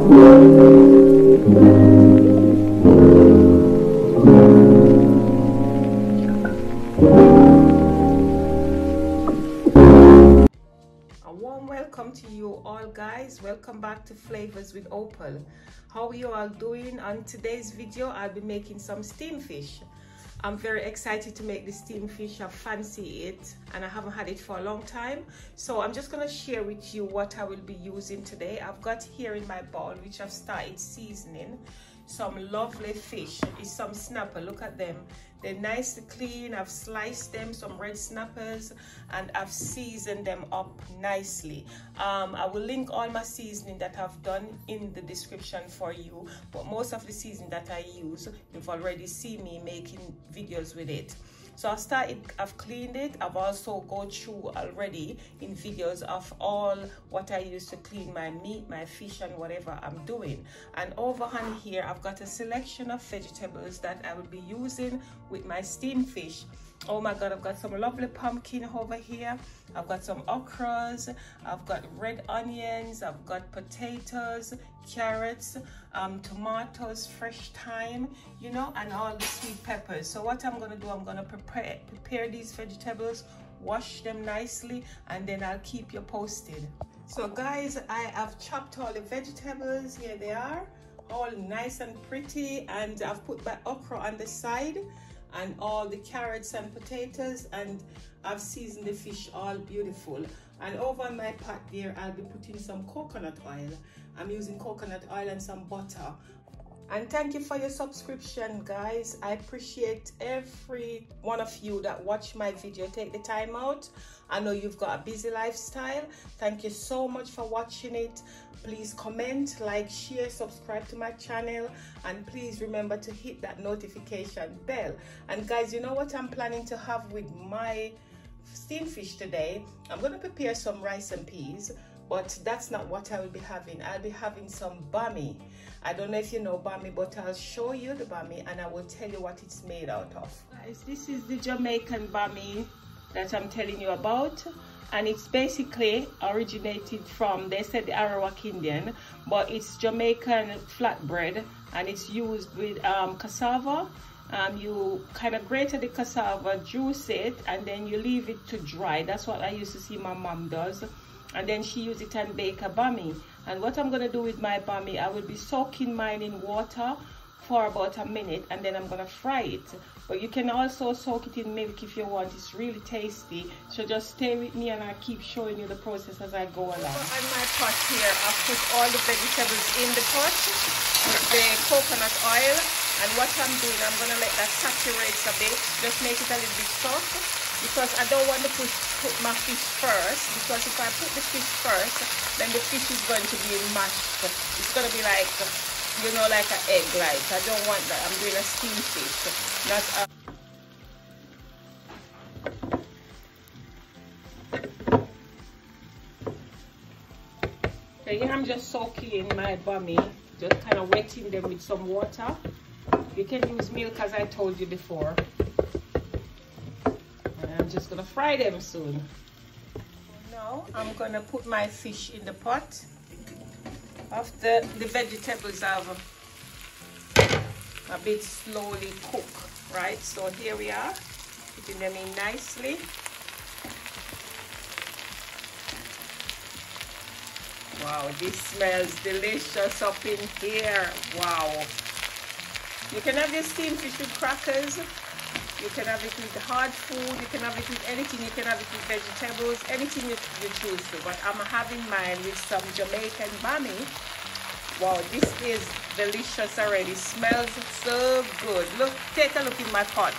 Welcome to you all, guys. Welcome back to Flavors with Opal. How are you all doing? On today's video I'll be making some steamed fish. I'm very excited to make this steamed fish. I fancy it and I haven't had it for a long time, so I'm just going to share with you what I will be using today. I've got here in my bowl, which I've started seasoning, some lovely fish. It's some snapper. Look at them, they're nice and clean. I've sliced them, some red snappers, and I've seasoned them up nicely. I will link all my seasoning that I've done in the description for you, but most of the seasoning that I use, you've already seen me making videos with it. So I've cleaned it. I've also gone through already in videos of all what I use to clean my meat, my fish, and whatever I'm doing. And over on here, I've got a selection of vegetables that I will be using with my steamed fish. Oh my God, I've got some lovely pumpkin over here. I've got some okras, I've got red onions, I've got potatoes, carrots, tomatoes, fresh thyme, you know, and all the sweet peppers. So what I'm gonna do, I'm gonna prepare these vegetables, wash them nicely, and then I'll keep you posted. So guys, I have chopped all the vegetables. Here they are, all nice and pretty, and I've put my okra on the side and all the carrots and potatoes, and I've seasoned the fish all beautiful. And over on my pot there, I'll be putting some coconut oil. I'm using coconut oil and some butter. And thank you for your subscription, guys. I appreciate every one of you that watch my video, take the time out. I know you've got a busy lifestyle. Thank you so much for watching it. Please comment, like, share, subscribe to my channel, and please remember to hit that notification bell. And guys, you know what I'm planning to have with my steamed fish today? I'm going to prepare some rice and peas, but that's not what I will be having. I'll be having some bammy. I don't know if you know bammy, but I'll show you the bammy and I will tell you what it's made out of. Guys, this is the Jamaican bammy that I'm telling you about, and it's basically originated from, they said, the Arawak Indian, but it's Jamaican flatbread, and it's used with cassava. You kind of grate the cassava, juice it, and then you leave it to dry. That's what I used to see my mom does, and then she uses it and bake a bammy. And what I'm going to do with my bammy, I will be soaking mine in water for about a minute, and then I'm going to fry it. But you can also soak it in milk if you want. It's really tasty. So just stay with me and I'll keep showing you the process as I go along. On my pot here, I've put all the vegetables in the pot with the coconut oil. And what I'm doing, I'm going to let that saturate a bit. Just make it a little bit soft, because I don't want to put my fish first, because if I put the fish first, then the fish is going to be mashed. It's going to be like, you know, like an egg, like. I don't want that. I'm doing a steamed fish, not a... Okay, here I'm just soaking my bammy, just kind of wetting them with some water. You can use milk, as I told you before. And I'm just gonna fry them soon. Now I'm gonna put my fish in the pot. After the vegetables have a bit slowly cooked, right? So here we are, putting them in nicely. Wow, this smells delicious up in here. Wow. You can have this steamed fish with crackers. You can have it with hard food. You can have it with anything. You can have it with vegetables, anything you choose to. But I'm having mine with some Jamaican bammy. Wow, this is delicious already. Smells so good. Look, take a look in my pot.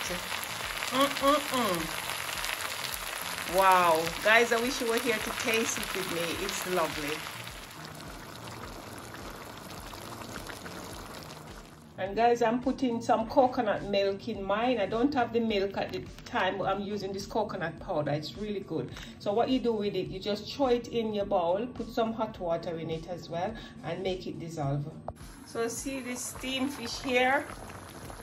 Wow, guys, I wish you were here to taste it with me. It's lovely. And guys, I'm putting some coconut milk in mine. I don't have the milk at the time, but I'm using this coconut powder. It's really good. So what you do with it, you just throw it in your bowl, put some hot water in it as well, and make it dissolve. So see this steamed fish here,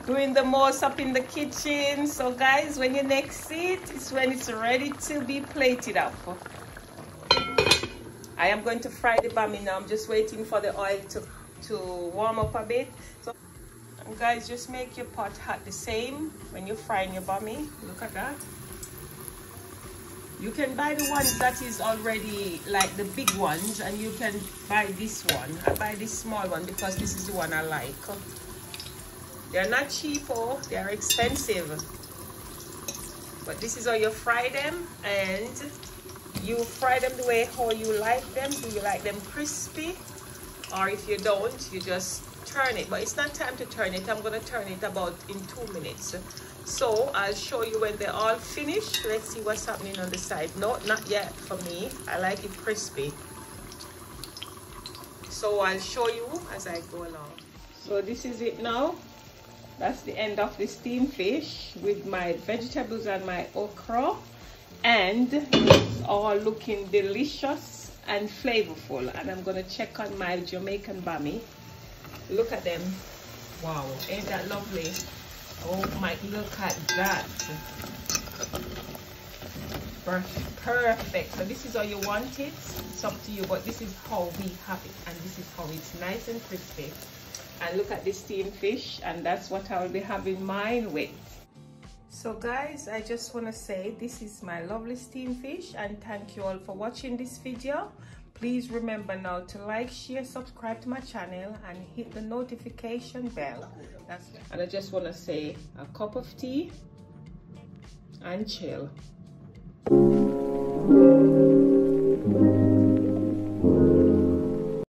doing the most up in the kitchen. So guys, when you next see it, it's when it's ready to be plated up. I am going to fry the bammy now. I'm just waiting for the oil to to warm up a bit. So guys, just make your pot hot the same when you're frying your bammy. Look at that. You can buy the ones that is already like the big ones, and you can buy this one. I buy this small one because this is the one I like. They're not cheap, or they're expensive, but this is how you fry them, and you fry them the way how you like them. Do you like them crispy, or if you don't, you just turn it? But it's not time to turn it. I'm going to turn it about in 2 minutes. So I'll show you when they're all finished. Let's see what's happening on the side. No, not yet for me. I like it crispy. So I'll show you as I go along. So this is it now. That's the end of the steamed fish with my vegetables and my okra. And it's all looking delicious and flavorful. And I'm going to check on my Jamaican Bammy. Look at them. Wow, ain't that lovely? Oh my, look at that. Perfect. So this is how you want it. It's up to you, but this is how we have it, and this is how it's nice and crispy. And look at this steamed fish, and that's what I'll be having mine with. So guys, I just want to say this is my lovely steamed fish, and thank you all for watching this video. Please remember now to like, share, subscribe to my channel, and hit the notification bell. And I just want to say a cup of tea and chill.